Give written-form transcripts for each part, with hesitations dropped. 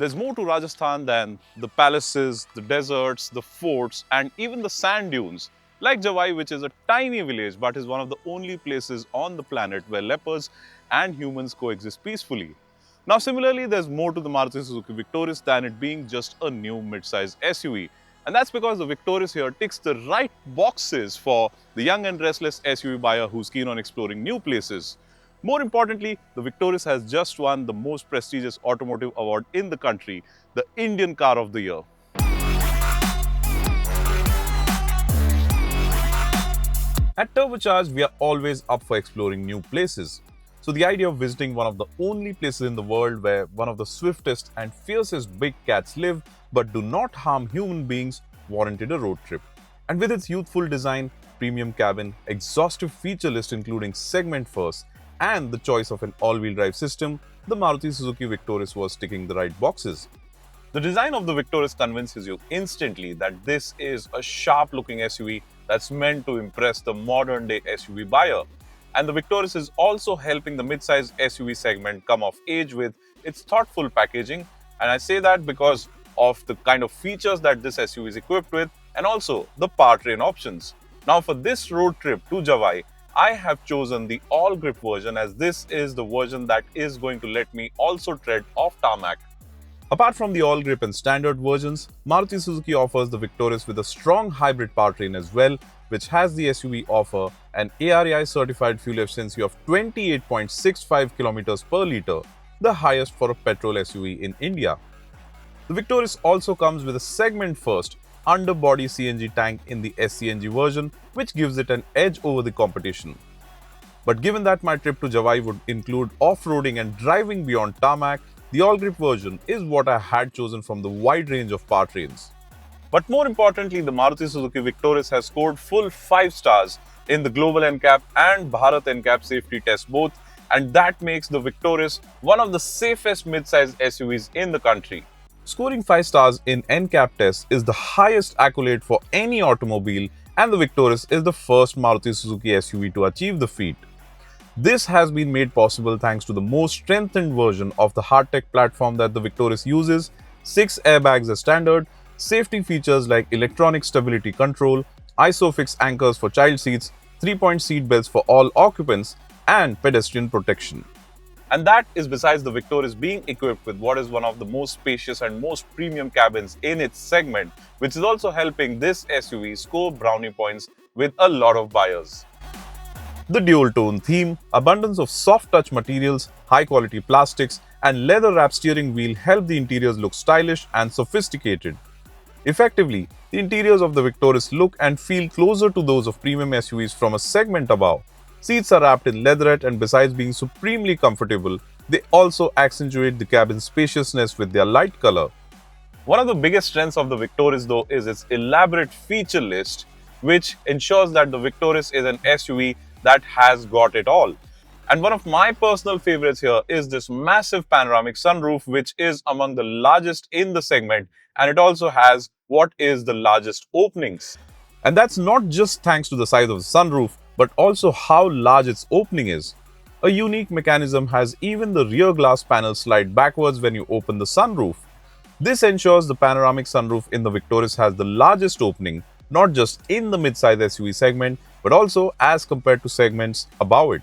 There's more to Rajasthan than the palaces, the deserts, the forts, and even the sand dunes. Like Jawai, which is a tiny village but is one of the only places on the planet where leopards and humans coexist peacefully. Now, similarly, there's more to the Maruti Suzuki Victoris than it being just a new mid-size SUV. And that's because the Victoris here ticks the right boxes for the young and restless SUV buyer who's keen on exploring new places. More importantly, the Victoris has just won the most prestigious automotive award in the country, the Indian Car of the Year. At Turbocharged, we are always up for exploring new places. So the idea of visiting one of the only places in the world where one of the swiftest and fiercest big cats live but do not harm human beings warranted a road trip. And with its youthful design, premium cabin, exhaustive feature list including segment first, and the choice of an all-wheel drive system, the Maruti Suzuki Victoris was ticking the right boxes. The design of the Victoris convinces you instantly that this is a sharp-looking SUV that's meant to impress the modern-day SUV buyer. And the Victoris is also helping the mid-size SUV segment come of age with its thoughtful packaging. And I say that because of the kind of features that this SUV is equipped with and also the powertrain options. Now for this road trip to Jawai, I have chosen the all-grip version as this is the version that is going to let me also tread off tarmac. Apart from the all-grip and standard versions, Maruti Suzuki offers the Victoris with a strong hybrid powertrain as well, which has the SUV offer an ARAI certified fuel efficiency of 28.65 km per litre, the highest for a petrol SUV in India. The Victoris also comes with a segment-first underbody CNG tank in the SCNG version, which gives it an edge over the competition. But given that my trip to Jawai would include off-roading and driving beyond tarmac, the all-grip version is what I had chosen from the wide range of powertrains. But more importantly, the Maruti Suzuki Victoris has scored full 5 stars in the Global NCAP and Bharat NCAP safety tests both, and that makes the Victoris one of the safest mid-size SUVs in the country. Scoring 5 stars in NCAP tests is the highest accolade for any automobile, and the Victoris is the first Maruti Suzuki SUV to achieve the feat. This has been made possible thanks to the most strengthened version of the hardtech platform that the Victoris uses, 6 airbags as standard, safety features like electronic stability control, ISOFIX anchors for child seats, 3-point seat belts for all occupants, and pedestrian protection. And that is besides the Victoris being equipped with what is one of the most spacious and most premium cabins in its segment, which is also helping this SUV score brownie points with a lot of buyers. The dual-tone theme, abundance of soft-touch materials, high-quality plastics, and leather-wrapped steering wheel help the interiors look stylish and sophisticated. Effectively, the interiors of the Victoris look and feel closer to those of premium SUVs from a segment above. Seats are wrapped in leatherette, and besides being supremely comfortable, they also accentuate the cabin's spaciousness with their light color. One of the biggest strengths of the Victoris though is its elaborate feature list, which ensures that the Victoris is an SUV that has got it all. And one of my personal favorites here is this massive panoramic sunroof, which is among the largest in the segment, and it also has what is the largest openings. And that's not just thanks to the size of the sunroof, but also how large its opening is. A unique mechanism has even the rear glass panel slide backwards when you open the sunroof. This ensures the panoramic sunroof in the Victoris has the largest opening, not just in the mid-size SUV segment, but also as compared to segments above it.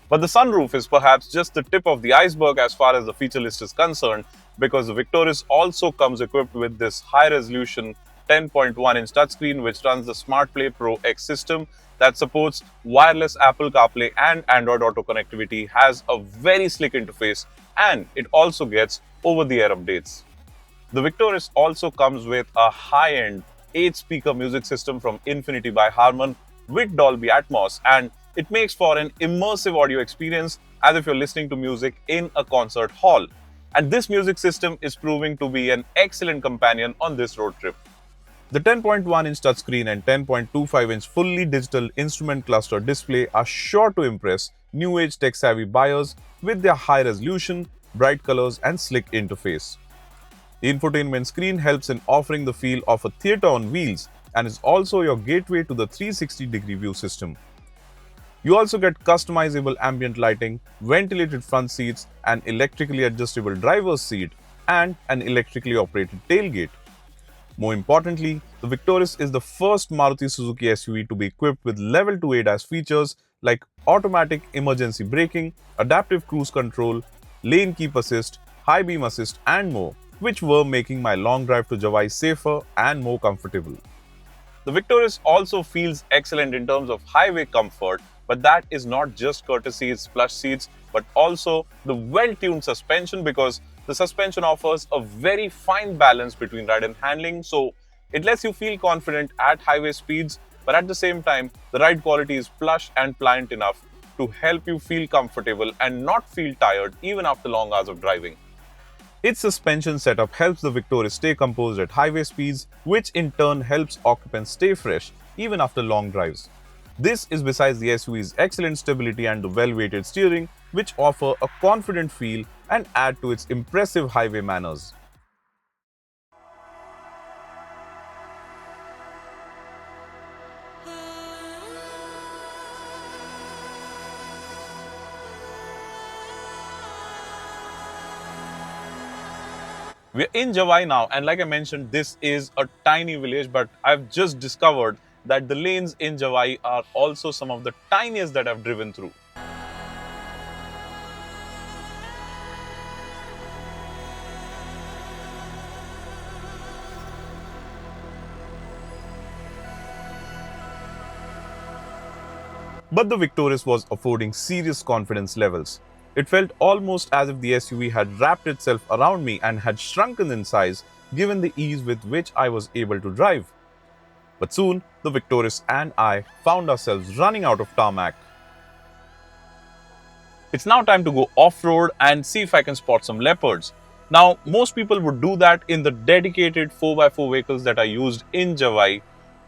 But the sunroof is perhaps just the tip of the iceberg as far as the feature list is concerned, because the Victoris also comes equipped with this high-resolution 10.1-inch touchscreen which runs the SmartPlay Pro X system that supports wireless Apple CarPlay and Android Auto connectivity, has a very slick interface, and it also gets over-the-air updates. The Victoris also comes with a high-end 8-speaker music system from Infinity by Harman with Dolby Atmos, and it makes for an immersive audio experience as if you're listening to music in a concert hall. And this music system is proving to be an excellent companion on this road trip. The 10.1-inch touchscreen and 10.25-inch fully digital instrument cluster display are sure to impress new-age tech-savvy buyers with their high resolution, bright colors, and slick interface. The infotainment screen helps in offering the feel of a theater on wheels and is also your gateway to the 360-degree view system. You also get customizable ambient lighting, ventilated front seats, and electrically adjustable driver's seat, and an electrically operated tailgate. More importantly, the Victoris is the first Maruti Suzuki SUV to be equipped with Level 2 ADAS features like automatic emergency braking, adaptive cruise control, lane keep assist, high beam assist, and more, which were making my long drive to Jawai safer and more comfortable. The Victoris also feels excellent in terms of highway comfort, but that is not just courtesy its plush seats, but also the well-tuned suspension, because the suspension offers a very fine balance between ride and handling, so it lets you feel confident at highway speeds, but at the same time, the ride quality is plush and pliant enough to help you feel comfortable and not feel tired even after long hours of driving. Its suspension setup helps the Victoris stay composed at highway speeds, which in turn helps occupants stay fresh even after long drives. This is besides the SUV's excellent stability and the well-weighted steering, which offer a confident feel and add to its impressive highway manners. We're in Jawai now, and like I mentioned, this is a tiny village, but I've just discovered that the lanes in Jawai are also some of the tiniest that I've driven through. But the Victoris was affording serious confidence levels. It felt almost as if the SUV had wrapped itself around me and had shrunken in size, given the ease with which I was able to drive. But soon, the Victoris and I found ourselves running out of tarmac. It's now time to go off-road and see if I can spot some leopards. Now, most people would do that in the dedicated 4x4 vehicles that are used in Jawai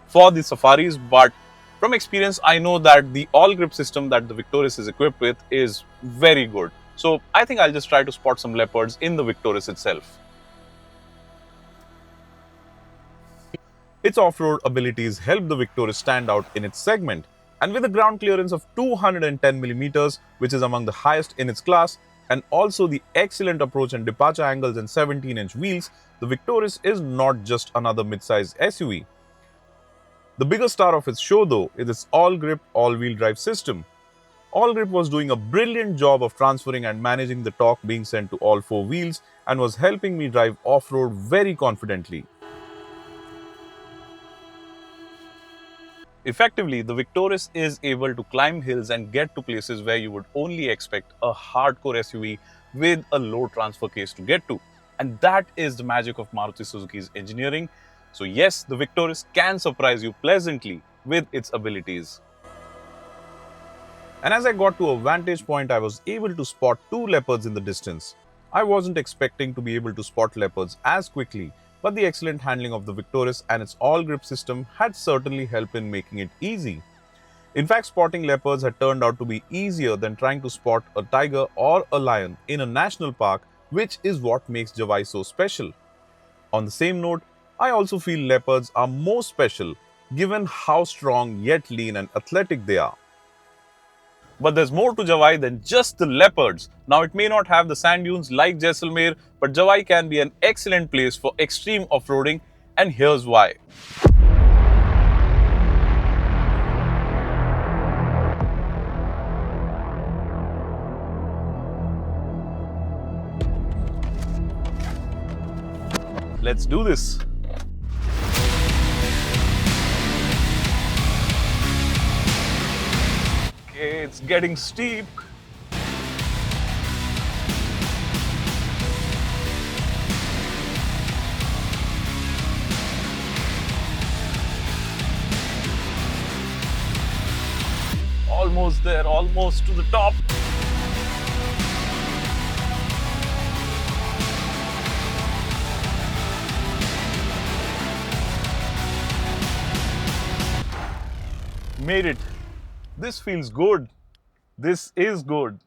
for the safaris, but from experience, I know that the all-grip system that the Victoris is equipped with is very good. So I think I'll just try to spot some leopards in the Victoris itself. Its off-road abilities help the Victoris stand out in its segment, and with a ground clearance of 210mm, which is among the highest in its class, and also the excellent approach and departure angles and 17-inch wheels, the Victoris is not just another mid-sized SUV. The biggest star of its show, though, is its all-grip, all-wheel drive system. All-grip was doing a brilliant job of transferring and managing the torque being sent to all four wheels and was helping me drive off-road very confidently. Effectively, the Victoris is able to climb hills and get to places where you would only expect a hardcore SUV with a low transfer case to get to. And that is the magic of Maruti Suzuki's engineering. So yes, the Victoris can surprise you pleasantly with its abilities. And as I got to a vantage point, I was able to spot two leopards in the distance. I wasn't expecting to be able to spot leopards as quickly, but the excellent handling of the Victoris and its all-grip system had certainly helped in making it easy. In fact, spotting leopards had turned out to be easier than trying to spot a tiger or a lion in a national park, which is what makes Jawai so special. On the same note, I also feel leopards are more special given how strong yet lean and athletic they are. But there's more to Jawai than just the leopards. Now, it may not have the sand dunes like Jaisalmer, but Jawai can be an excellent place for extreme off-roading, and here's why. Let's do this. Okay, it's getting steep. Almost there, almost to the top. Made it. This feels good. This is good.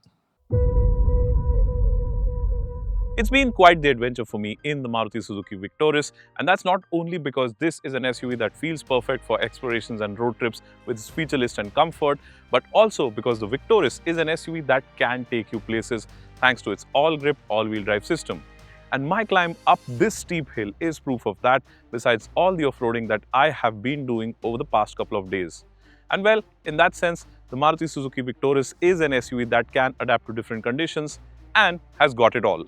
It's been quite the adventure for me in the Maruti Suzuki Victoris, and that's not only because this is an SUV that feels perfect for explorations and road trips with its feature list and comfort, but also because the Victoris is an SUV that can take you places thanks to its all-grip, all-wheel drive system. And my climb up this steep hill is proof of that, besides all the off-roading that I have been doing over the past couple of days. And well, in that sense, the Maruti Suzuki Victoris is an SUV that can adapt to different conditions and has got it all.